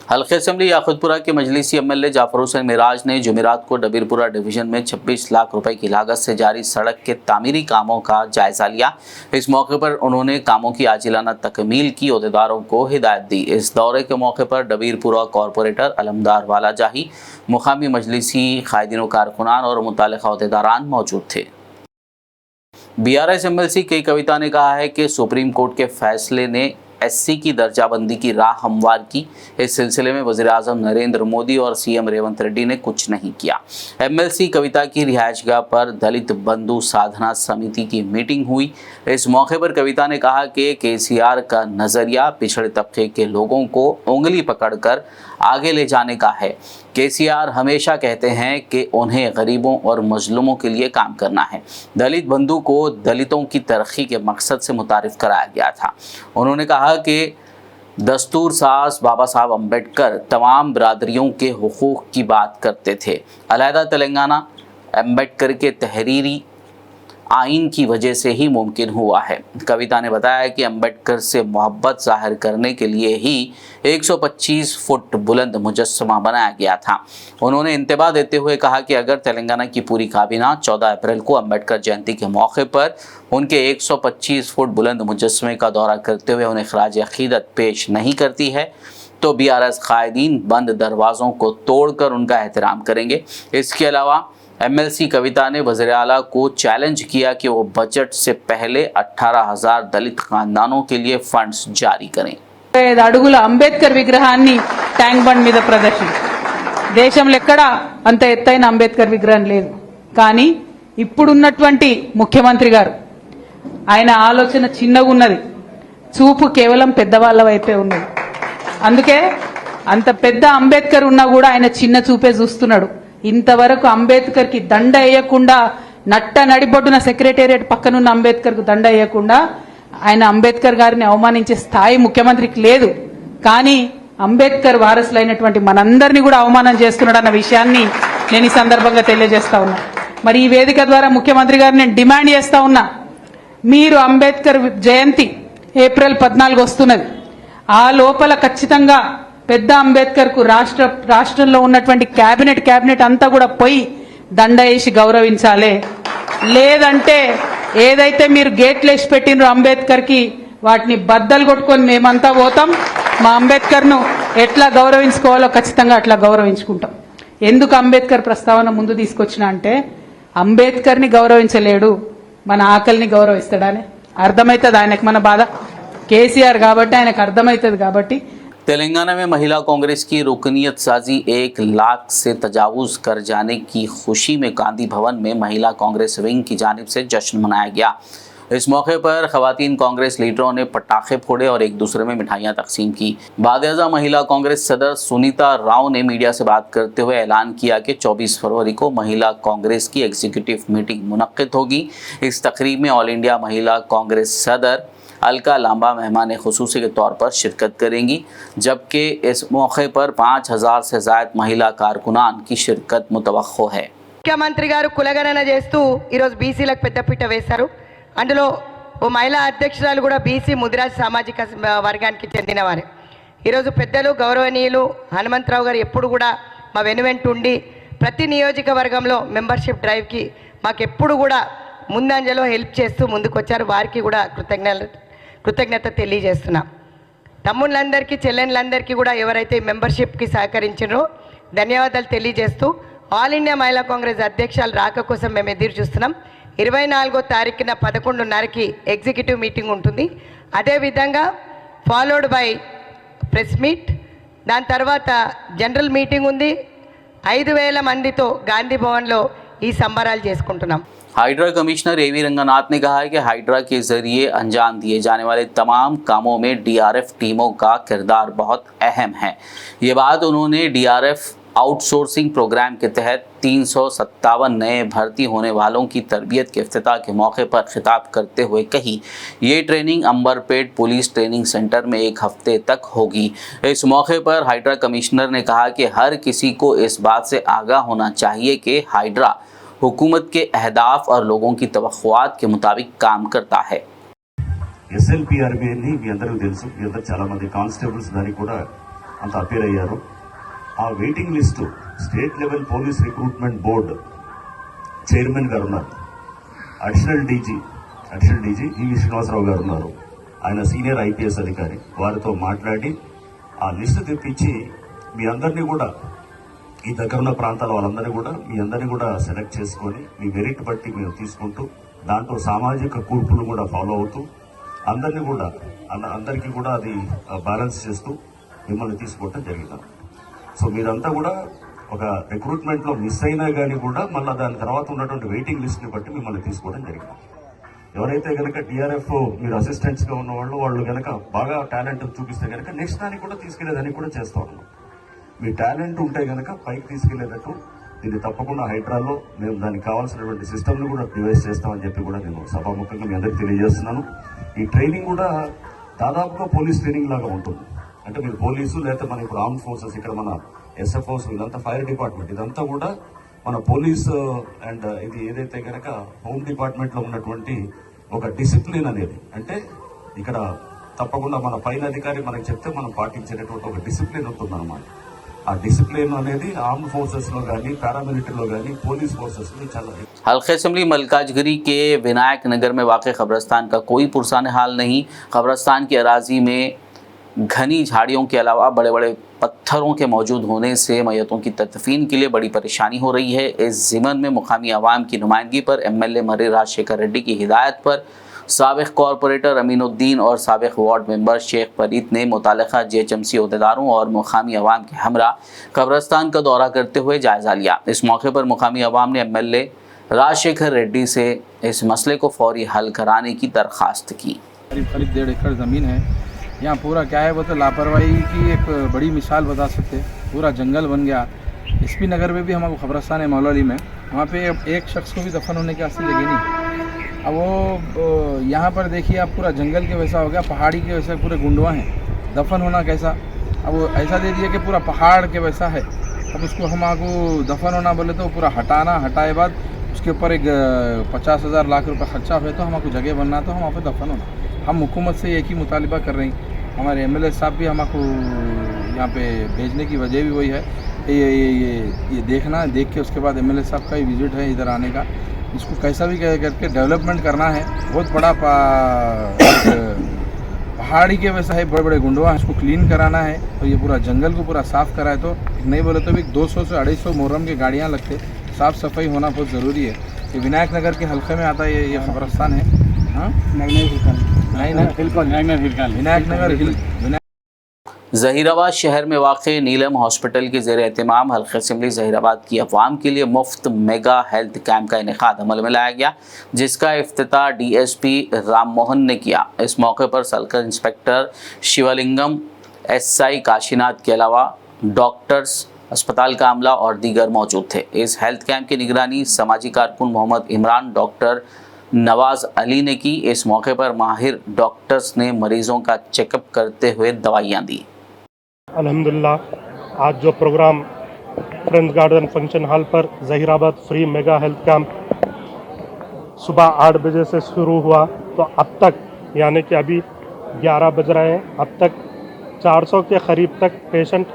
हल्के असम्बली याकुतपुरा के मजलिसी एमएलए जाफर हुसैन मिराज ने जुमेरात को डबीरपुरा डिवीजन में 26 लाख रुपए की लागत से जारी सड़क के तामीरी कामों का जायजा लिया। इस मौके पर उन्होंने कामों की आजिलाना तकमील की ओहदेदारों को हिदायत दी। इस दौरे के मौके पर डबीरपुरा कॉरपोरेटर अलमदार वाला जाही, मुकामी मजलिसी कायदीन व कारकुनान और मुताल्लिका ओहदेदारान मौजूद थे। बीआरएस एमएलसी के कविता ने कहा है कि सुप्रीम कोर्ट के फैसले ने एससी की दर्जाबंदी की राह हमवार की। इस सिलसिले में वज़ीर-ए-आज़म नरेंद्र मोदी और सीएम रेवंत रेड्डी ने कुछ नहीं किया। एमएलसी कविता की रिहायशगाह पर दलित बंधु साधना समिति की मीटिंग हुई। इस मौके पर कविता ने कहा कि केसीआर का नज़रिया पिछड़े तबके के लोगों को उंगली पकड़कर आगे ले जाने का है। केसीआर हमेशा कहते हैं कि उन्हें गरीबों और मजलूमों के लिए काम करना है। दलित बंधु को दलितों की तरक्की के मकसद से मुतारिफ कराया गया था। उन्होंने कहा कि दस्तूर साज बाबा साहब अम्बेडकर तमाम बिरादरियों के हुकूक की बात करते थे। अलहदा तेलंगाना अम्बेडकर के तहरीरी आइन की वजह से ही मुमकिन हुआ है। कविता ने बताया कि अम्बेडकर से मोहब्बत जाहिर करने के लिए ही 125 फुट बुलंद मुजस्समा बनाया गया था। उन्होंने इंतबाह देते हुए कहा कि अगर तेलंगाना की पूरी काबीना 14 अप्रैल को अम्बेडकर जयंती के मौके पर उनके 125 फुट बुलंद मुजस्समे का दौरा करते हुए उन्हें खराज अक़ीदत पेश नहीं करती है तो बीआरएस कायदीन बंद दरवाज़ों को तोड़कर उनका एहतराम करेंगे। इसके अलावा एमएलसी कविता ने वज़ीर आला को चैलेंज किया कि वो बजट से पहले 18,000 दलित खानदानों के लिए फंड्स जारी करें। 5 అడుగుల అంబేద్కర్ విగ్రహాన్ని ట్యాంక్ బండ్ మీద ప్రదర్శన దేశంలో ఎక్కడా అంత ఎత్తైన అంబేద్కర్ విగ్రహం లేదు. కానీ ఇప్పుడున్నటువంటి ముఖ్యమంత్రి గారు ఆయన ఆలోచన చిన్నగా ఉన్నది, చూపు కేవలం పెద్దవాళ్ళ వైపే ఉన్నది. అందుకే అంత పెద్ద అంబేద్కర్ ఉన్నా కూడా ఆయన చిన్న చూపే చూస్తున్నాడు. ఇంతవరకు అంబేద్కర్ కి దండ వేయకుండా నట్ట నడిబొడ్డున సెక్రటేరియట్ పక్కనున్న అంబేద్కర్ కు దండ వేయకుండా ఆయన అంబేద్కర్ గారిని అవమానించే స్థాయి ముఖ్యమంత్రికి లేదు. కానీ అంబేద్కర్ వారసులైనటువంటి మనందరినీ కూడా అవమానం చేస్తున్నాడు అన్న విషయాన్ని నేను ఈ సందర్భంగా తెలియజేస్తా ఉన్నా. మరి ఈ వేదిక ద్వారా ముఖ్యమంత్రి గారిని నేను డిమాండ్ చేస్తా ఉన్నా, మీరు అంబేద్కర్ జయంతి ఏప్రిల్ 14 వస్తున్నది, ఆ లోపల ఖచ్చితంగా పెద్ద అంబేద్కర్ కు రాష్ట్రంలో ఉన్నటువంటి కేబినెట్ అంతా కూడా పోయి దండ వేసి గౌరవించాలి. లేదంటే ఏదైతే మీరు గేట్లు వేసి పెట్టినరో అంబేద్కర్ కి వాటిని బద్దలు కొట్టుకొని మేమంతా పోతాం. మా అంబేద్కర్ ను ఎట్లా గౌరవించుకోవాలో ఖచ్చితంగా అట్లా గౌరవించుకుంటాం. ఎందుకు అంబేద్కర్ ప్రస్తావన ముందు తీసుకొచ్చిన అంటే అంబేద్కర్ని గౌరవించలేడు మన ఆకలిని గౌరవిస్తాడని అర్థమవుతుంది ఆయనకు మన బాధ కేసీఆర్ కాబట్టి ఆయనకు అర్థమవుతుంది కాబట్టి तेलंगाना में महिला कांग्रेस की रुकनियत साजी 1 लाख से तजावुज कर जाने की खुशी में गांधी भवन में महिला कांग्रेस विंग की जानिब से जश्न मनाया गया। इस मौके पर खवातीन कांग्रेस लीडरों ने पटाखे फोड़े और एक दूसरे में मिठाइयां तकसीम की। बादशाह महिला कांग्रेस सदर सुनीता राव ने मीडिया से बात करते हुए ऐलान किया कि 24 फरवरी को महिला कांग्रेस की एग्जीक्यूटिव मीटिंग मुनक्किद होगी। इस तकरीब में ऑल इंडिया महिला कांग्रेस सदर अलका लांबा मेहमान खुसूसी के तौर पर शिरकत करेंगी, जबकि इस मौके पर 5000 से ज़ायद महिला कारकुनान की शिरकत मुतवक्को है। ముఖ్యమంత్రి గారు కులగణన చేస్తూ ఈరోజు బీసీలకు పెద్దపీట వేశారు. అందులో ఓ మహిళా అధ్యక్షురాలు కూడా బీసీ ముదిరాజ్ సామాజిక వర్గానికి చెందినవారే. ఈరోజు పెద్దలు గౌరవనీయులు హనుమంతరావు గారు ఎప్పుడు కూడా మా వెనువెంట ఉండి ప్రతి నియోజకవర్గంలో మెంబర్షిప్ డ్రైవ్కి మాకు ఎప్పుడు కూడా ముందంజలో హెల్ప్ చేస్తూ ముందుకొచ్చారు. వారికి కూడా కృతజ్ఞత తెలియజేస్తున్నా. తమ్ముళ్ళందరికీ చెల్లెళ్ళందరికీ కూడా ఎవరైతే మెంబర్షిప్కి సహకరించారో ధన్యవాదాలు తెలియజేస్తూ ఆల్ ఇండియా మహిళా కాంగ్రెస్ అధ్యక్షులు రాక కోసం మేము ఎదురు చూస్తున్నాం. 24వ తారీఖున 11:30కి ఎగ్జిక్యూటివ్ మీటింగ్ ఉంటుంది. అదేవిధంగా ఫాలోడ్ బై ప్రెస్ మీట్, దాని తర్వాత జనరల్ మీటింగ్ ఉంది. 5000 మందితో గాంధీ భవన్లో ఈ సంబరాలు చేసుకుంటున్నాం. हाइड्रा कमिश्नर एवी रंगनाथ ने कहा है कि हाइड्रा के जरिए अंजाम दिए जाने वाले तमाम कामों में डीआरएफ टीमों का किरदार बहुत अहम है। ये बात उन्होंने डीआरएफ आउटसोर्सिंग प्रोग्राम के तहत 357 नए भर्ती होने वालों की तरबियत के इफ्तिताह के मौके पर खिताब करते हुए कही। ये training Amberpet police training centre में 1 हफ्ते तक होगी। इस मौके पर हाइड्रा कमिश्नर ने कहा कि हर किसी को इस बात से आगाह होना चाहिए कि हाइड्रा हुकूमत के अहदाफ और लोगों की तवक्कुआत के मुताबिक काम करता है। SLPRB అని మీ అందరికీ తెలుసు. మీ అందరూ చాలా మంది కానిస్టేబుల్స్ దానికి కూడా అంత అపీర్ అయ్యారు. ఆ waiting list state level police recruitment board chairman గారు ఉన్నారు. అడిషనల్ డీజీ ఈవి శ్రీనివాసరావు గారు ఉన్నారు. ఆయన సీనియర్ IPS అధికారి. వారితో మాట్లాడి ఆ లిస్టు తెప్పించి మీ అందరినీ కూడా ఈ దగ్గర ఉన్న ప్రాంతాల వాళ్ళందరినీ కూడా మీ అందరినీ కూడా సెలెక్ట్ చేసుకొని మీ మెరిట్ బట్టి మేము తీసుకుంటూ దాంట్లో సామాజిక కూర్పులు కూడా ఫాలో అవుతూ అందరికీ కూడా అది బ్యాలెన్స్ చేస్తూ మిమ్మల్ని తీసుకోవటం జరిగింది. సో మీరంతా కూడా ఒక రిక్రూట్మెంట్లో మిస్ అయినా కానీ కూడా మళ్ళీ దాని తర్వాత ఉన్నటువంటి వెయిటింగ్ లిస్ట్ని బట్టి మిమ్మల్ని తీసుకోవడం జరిగింది. ఎవరైతే కనుక DRF మీరు అసిస్టెంట్స్గా ఉన్న వాళ్ళు కనుక బాగా టాలెంట్ చూపిస్తే కనుక నెక్స్ట్ దానికి కూడా తీసుకెళ్లేదానికి కూడా చేస్తూ ఉన్నాం. మీ టాలెంట్ ఉంటే కనుక పైకి తీసుకెళ్లేటట్టు దీన్ని తప్పకుండా హైడ్రాలో మేము దానికి కావాల్సినటువంటి సిస్టమ్ను కూడా డివైస్ చేస్తామని చెప్పి కూడా నేను సభాముఖంగా మీ అందరికీ తెలియజేస్తున్నాను. ఈ ట్రైనింగ్ కూడా దాదాపుగా పోలీస్ ట్రైనింగ్ లాగా ఉంటుంది. అంటే మీరు పోలీసు లేకపోతే మన ఇప్పుడు ఆర్మ్ ఫోర్సెస్, ఇక్కడ మన SFOs, వీళ్ళంతా ఫైర్ డిపార్ట్మెంట్, ఇదంతా కూడా మన పోలీస్ అండ్ ఇది ఏదైతే కనుక హోమ్ డిపార్ట్మెంట్లో ఉన్నటువంటి ఒక డిసిప్లిన్ అనేది, అంటే ఇక్కడ తప్పకుండా మన పైన అధికారి మనకి చెప్తే మనం పాటించేటటువంటి ఒక డిసిప్లిన్ ఉంటుందన్నమాట. ఆ డిసిప్లిన్ అనేది ఆర్మ్ फोर्सेस లో కానీ पैरामिलिट्री లో కానీ పోలీస్ फोर्सेस में चल रही है। हल्का असेंबली मलकाजगिरी के विनायक नगर में वाक़ कब्रस्तान का कोई पुरसान हाल नहीं। कब्रस्तान की अराजी में घनी झाड़ियों के अलावा बड़े बड़े पत्थरों के मौजूद होने से मैयतों की तदफीन के लिए बड़ी परेशानी हो रही है। इस ज़िमन में मुकामी अवाम की नुमाइंदगी पर MLA मर्री राजशेखर रेड्डी की हिदायत पर साबिक़ कॉरपोरेटर अमीनुद्दीन और साबिक़ वार्ड मेंबर शेख फरीद ने मुतालिका GHMC अहदेदारों और मुकामी अवाम के हमरा कब्रस्तान का दौरा करते हुए जायज़ा लिया। इस मौके पर मुकामी अवाम ने MLA राजशेखर रेड्डी से इस मसले को फौरी हल कराने की दरख्वास्त की। करीब 1.5 एकड़ ज़मीन है। यहाँ पूरा क्या है वो तो लापरवाही की एक बड़ी मिसाल बता सकते। पूरा जंगल बन गया। SP नगर में भी हमारे कब्रस्तान है मौलवी में, वहाँ पे एक शख्स को भी दफन होने की असली जगह नहीं। अब वो यहाँ पर देखिए आप पूरा जंगल के वैसा हो गया, पहाड़ी के वैसा पूरे गुंडवा हैं, दफन होना कैसा। अब वो ऐसा दे दिया कि पूरा पहाड़ के वैसा है। अब उसको हम आपको दफन होना बोले तो पूरा हटाए बाद उसके ऊपर एक 50,000 लाख रुपए खर्चा हुए तो हमको जगह बनना तो हम वहाँ पर दफन होना। हम हुकूमत से एक ही मुतालिबा कर रहे हैं। हमारे MLA साहब भी हमको यहाँ पे भेजने की वजह भी वही है। ये देखना, देख के उसके बाद MLA साहब का ही विजिट है इधर आने का। इसको कैसा भी करके डेवलपमेंट करना है। बहुत बड़ा पहाड़ी के वैसा है, बड़े बड़े गुंडवा, इसको क्लीन कराना है और ये पूरा जंगल को पूरा साफ कराए तो नहीं बोले तो भी 200 से 250 मुहर्रम की गाड़ियाँ लगते, साफ सफाई होना बहुत ज़रूरी है। ये विनायक नगर के हल्के में आता है, ये खबरस्तान है। हाँ, विनायक नगर जहीराबाद शहर में वाक़ नीलम हॉस्पिटल के ज़ेर एहतमाम हल्का असेंबली जहीराबाद की अवाम के लिए मुफ्त मेगा हेल्थ कैंप का इनेकाद अमल में लाया गया, जिसका इफ्तिताह DSP राम मोहन ने किया। इस मौके पर circle inspector Shivalingam, SI Kashinath के अलावा डॉक्टर्स, अस्पताल का अमला और दीगर मौजूद थे। इस हेल्थ कैंप की निगरानी समाजी कारकुन मोहम्मद इमरान डॉक्टर नवाज अली ने की। इस मौके पर माहिर डॉक्टर्स ने मरीजों का चेकअप करते हुए दवाइयाँ दी। अल्हम्दुलिल्लाह, आज जो program friends garden function hall पर Zaheerabad free mega health camp सुबह 8 बजे से शुरू हुआ, तो अब तक यानी कि अभी 11 बज रहे हैं, अब तक 400 के करीब तक पेशेंट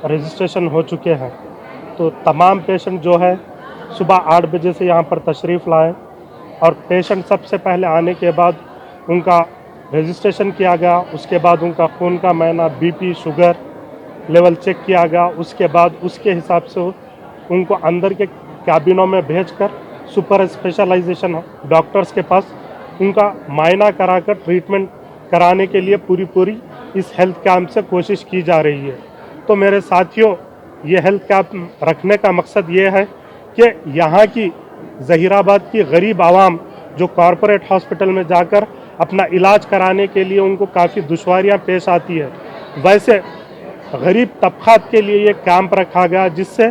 रजिस्ट्रेशन हो चुके हैं। तो तमाम पेशेंट जो है सुबह 8 बजे से यहाँ पर तशरीफ़ लाएँ और पेशेंट सबसे पहले आने के बाद उनका रजिस्ट्रेशन किया गया। उसके बाद उनका खून का मायना, BP, शुगर लेवल चेक किया गया। उसके बाद उसके हिसाब से उनको अंदर के कैबिनों में भेजकर सुपर स्पेशलाइजेशन डॉक्टर्स के पास उनका मायना कराकर ट्रीटमेंट कराने के लिए पूरी इस हेल्थ कैंप से कोशिश की जा रही है। तो मेरे साथियों, ये हेल्थ कैंप रखने का मकसद ये है कि यहाँ की जहीराबाद की गरीब आवाम जो कॉरपोरेट हॉस्पिटल में जाकर अपना इलाज कराने के लिए उनको काफ़ी दुश्वारियाँ पेश आती है, वैसे गरीब तबक़ात के लिए ये कैंप रखा गया जिससे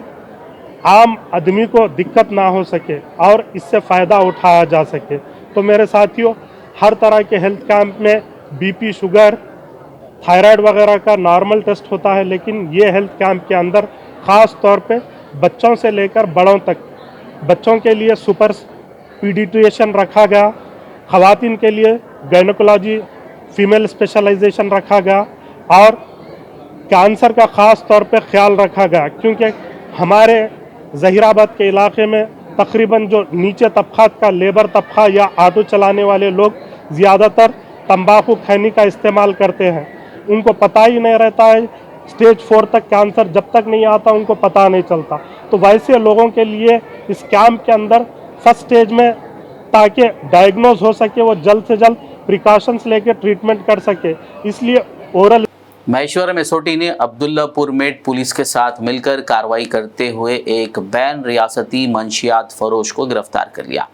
आम आदमी को दिक्कत ना हो सके और इससे फ़ायदा उठाया जा सके। तो मेरे साथियों, हर तरह के हेल्थ कैंप में BP, शुगर, थायराइड वगैरह का नॉर्मल टेस्ट होता है, लेकिन ये हेल्थ कैंप के अंदर ख़ास तौर पे बच्चों से लेकर बड़ों तक, बच्चों के लिए सुपर पीडियाट्रिशियन रखा गया, ख़वातीन के लिए गायनेकोलॉजी फीमेल स्पेशलाइजेशन रखा गया और कैंसर का ख़ास तौर पे ख्याल रखा गया, क्योंकि हमारे जहीराबाद के इलाके में तकरीबन जो नीचे तबक़ात का लेबर तबक़ा या ऑटो चलाने वाले लोग ज़्यादातर तंबाकू खैनी का इस्तेमाल करते हैं। उनको पता ही नहीं रहता है, स्टेज 4 तक कैंसर जब तक नहीं आता उनको पता नहीं चलता। तो वैसे लोगों के लिए इस कैंप के अंदर फर्स्ट स्टेज में, ताकि डायग्नोज हो सके, वो जल्द से जल्द प्रिकॉशंस लेके ट्रीटमेंट कर सके, इसलिए ओरल। महेश्वरम SOT ने अब्दुल्लापुर मेट पुलिस के साथ मिलकर कार्रवाई करते हुए एक बैन रियासती मंशियात फरोश को गिरफ्तार कर लिया।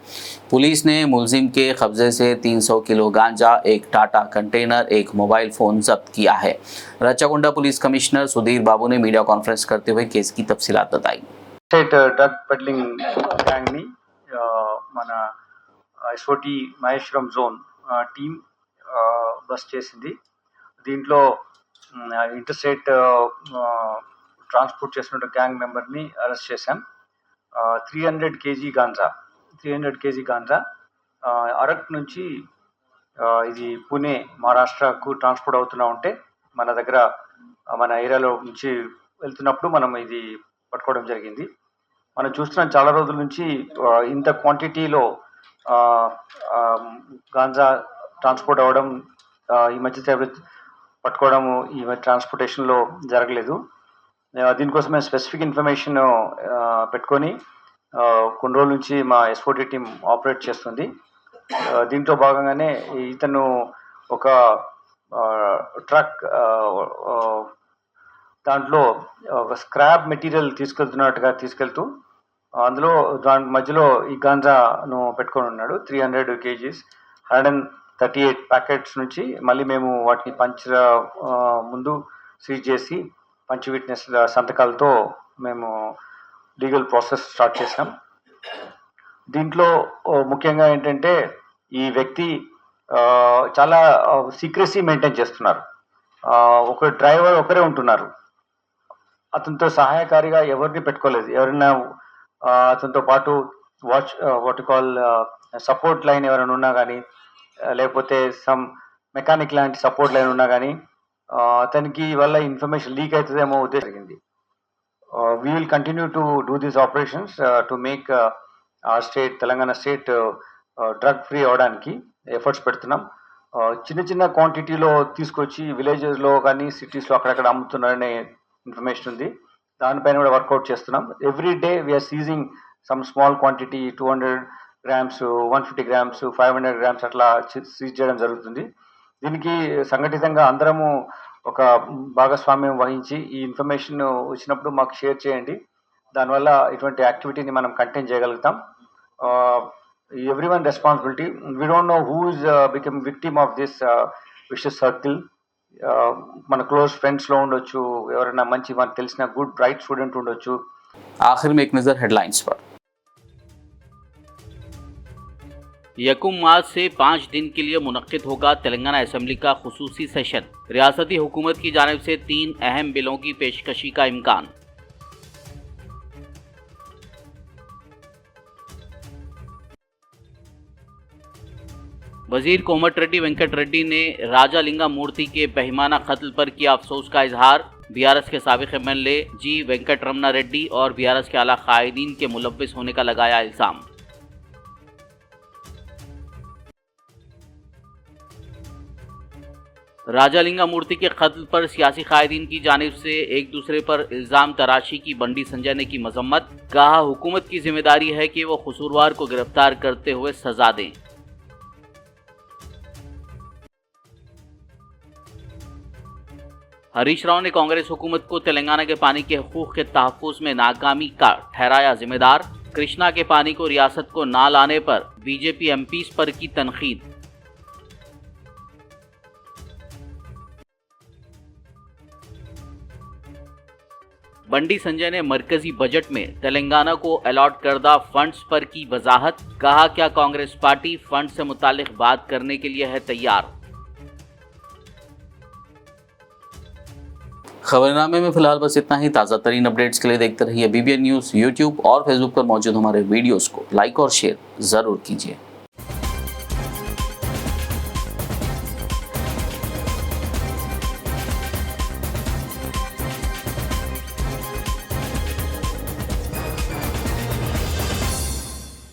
पुलिस ने मुलजिम के कब्जे से 300 किलो गांजा, एक टाटा कंटेनर, एक मोबाइल फ़ोन जब्त किया है। रचाकुंडा पुलिस कमिश्नर सुधीर बाबू ने मीडिया कॉन्फ्रेंस करते हुए केस की तफसीलात बताई। స్టేట్ డ్రగ్ పెడ్లింగ్ గ్యాంగ్ని మన SOT Maheshwaram zone team bust చేసింది. దీంట్లో ఇంటర్స్టేట్ ట్రాన్స్పోర్ట్ చేసిన గ్యాంగ్ మెంబర్ని అరెస్ట్ చేశాం. 300 కేజీ గాంజా అరక్ నుంచి ఇది పూణే మహారాష్ట్రకు ట్రాన్స్పోర్ట్ అవుతున్నా ఉంటే మన ఏరియాలో నుంచి వెళ్తున్నప్పుడు మనం ఇది పట్టుకోవడం జరిగింది. మనం చూస్తున్నాం చాలా రోజుల నుంచి ఇంత క్వాంటిటీలో గాంజా ట్రాన్స్పోర్ట్ అవ్వడం ఈ మధ్య పట్టుకోవడము ఈ ట్రాన్స్పోర్టేషన్లో జరగలేదు. దీనికోసమే స్పెసిఫిక్ ఇన్ఫర్మేషన్ పెట్టుకొని కొన్ని రోజుల నుంచి మా SOT టీం ఆపరేట్ చేస్తుంది. దీంట్లో భాగంగానే ఇతను ఒక ట్రక్ దాంట్లో ఒక స్క్రాప్ మెటీరియల్ తీసుకెళ్తూ అందులో దాని మధ్యలో ఈ గాంజాను పెట్టుకొని ఉన్నాడు. 300 kgs 138 ప్యాకెట్స్ నుంచి మళ్ళీ మేము వాటిని ముందు సీజ్ చేసి పంచ్ విట్నెస్ సంతకాలతో మేము లీగల్ ప్రాసెస్ స్టార్ట్ చేసాం. దీంట్లో ముఖ్యంగా ఏంటంటే ఈ వ్యక్తి చాలా సీక్రెసీ మెయింటైన్ చేస్తున్నారు. ఒక డ్రైవర్ ఒకరే ఉంటున్నారు. అతనితో సహాయకారిగా ఎవరిని పెట్టుకోలేదు. ఎవరైనా అతనితో పాటు వాట్ కాల్ సపోర్ట్ లైన్ ఎవరైనా ఉన్నా కానీ, లేకపోతే సమ్ మెకానిక్ లాంటి సపోర్ట్ లైన్ ఉన్నా కానీ అతనికి వల్ల ఇన్ఫర్మేషన్ లీక్ అవుతుందేమో ఉద్దేశం జరిగింది. We will continue to do these operations to make our state, Telangana state drug free అవడానికి ఎఫర్ట్స్ పెడుతున్నాం. చిన్న చిన్న క్వాంటిటీలో తీసుకొచ్చి విలేజెస్లో కానీ సిటీస్లో అక్కడక్కడ అమ్ముతున్నారనే ఇన్ఫర్మేషన్ ఉంది. దానిపైన కూడా వర్కౌట్ చేస్తున్నాం. Every day we are seizing some small quantity 200 grams, 150 grams, 500 grams అట్లా సీజ్ చేయడం జరుగుతుంది. దీనికి సంఘటితంగా అందరము ఒక భాగస్వామ్యం వహించి ఈ ఇన్ఫర్మేషన్ వచ్చినప్పుడు మాకు షేర్ చేయండి. దానివల్ల ఇటువంటి యాక్టివిటీని మనం కంటైన్ చేయగలుగుతాం. everyone responsibility. We don't know who is become victim of this vicious circle. మన క్లోజ్ ఫ్రెండ్స్లో ఉండొచ్చు, ఎవరైనా మంచి మనకు తెలిసిన గుడ్ బ్రైట్ స్టూడెంట్ ఉండొచ్చు. आखिर में एक नज़र हेडलाइंस पर। यकुम मार्च से 5 दिन के लिए मुनक्किद होगा तेलंगाना असेंबली का खुसूसी सेशन। रियासती हुकूमत की जानिब से 3 अहम बिलों की पेशकशी का इम्कान। वजीर कोमटिरेड्डी वेंकट रेड्डी ने राजालिंगम मूर्ति के बेईमाना कत्ल पर किया अफसोस का इजहार। बीआरएस के साबिक एमएलए जी वेंकटरमना रेड्डी और बीआरएस के आला कायदीन के मुलव्विस होने का लगाया इल्जाम। राजालिंगम मूर्ति के कत्ल पर सियासी कायदीन की जानिब से एक दूसरे पर इल्जाम तराशी की बंडी संजय ने की मजम्मत। कहा हुकूमत की जिम्मेदारी है कि वो कसूरवार को गिरफ्तार करते हुए सजा दें। हरीश राव ने कांग्रेस हुकूमत को तेलंगाना के पानी के हकूक के तहफ्फुज़ में नाकामी का ठहराया जिम्मेदार। कृष्णा के पानी को रियासत को ना लाने पर बीजेपी एमपीज पर की तनकीद। बंडी संजय ने मरकजी बजट में तेलंगाना को अलॉट करदा फंड्स पर की वजाहत। कहा क्या कांग्रेस पार्टी फंड से मुतालिक बात करने के लिए है तैयार। खबरनामे में फिलहाल बस इतना ही। ताज़ा तरीन अपडेट्स के लिए देखते रहिए BBN न्यूज़। यूट्यूब और फेसबुक पर मौजूद हमारे वीडियोस को लाइक और शेयर ज़रूर कीजिए।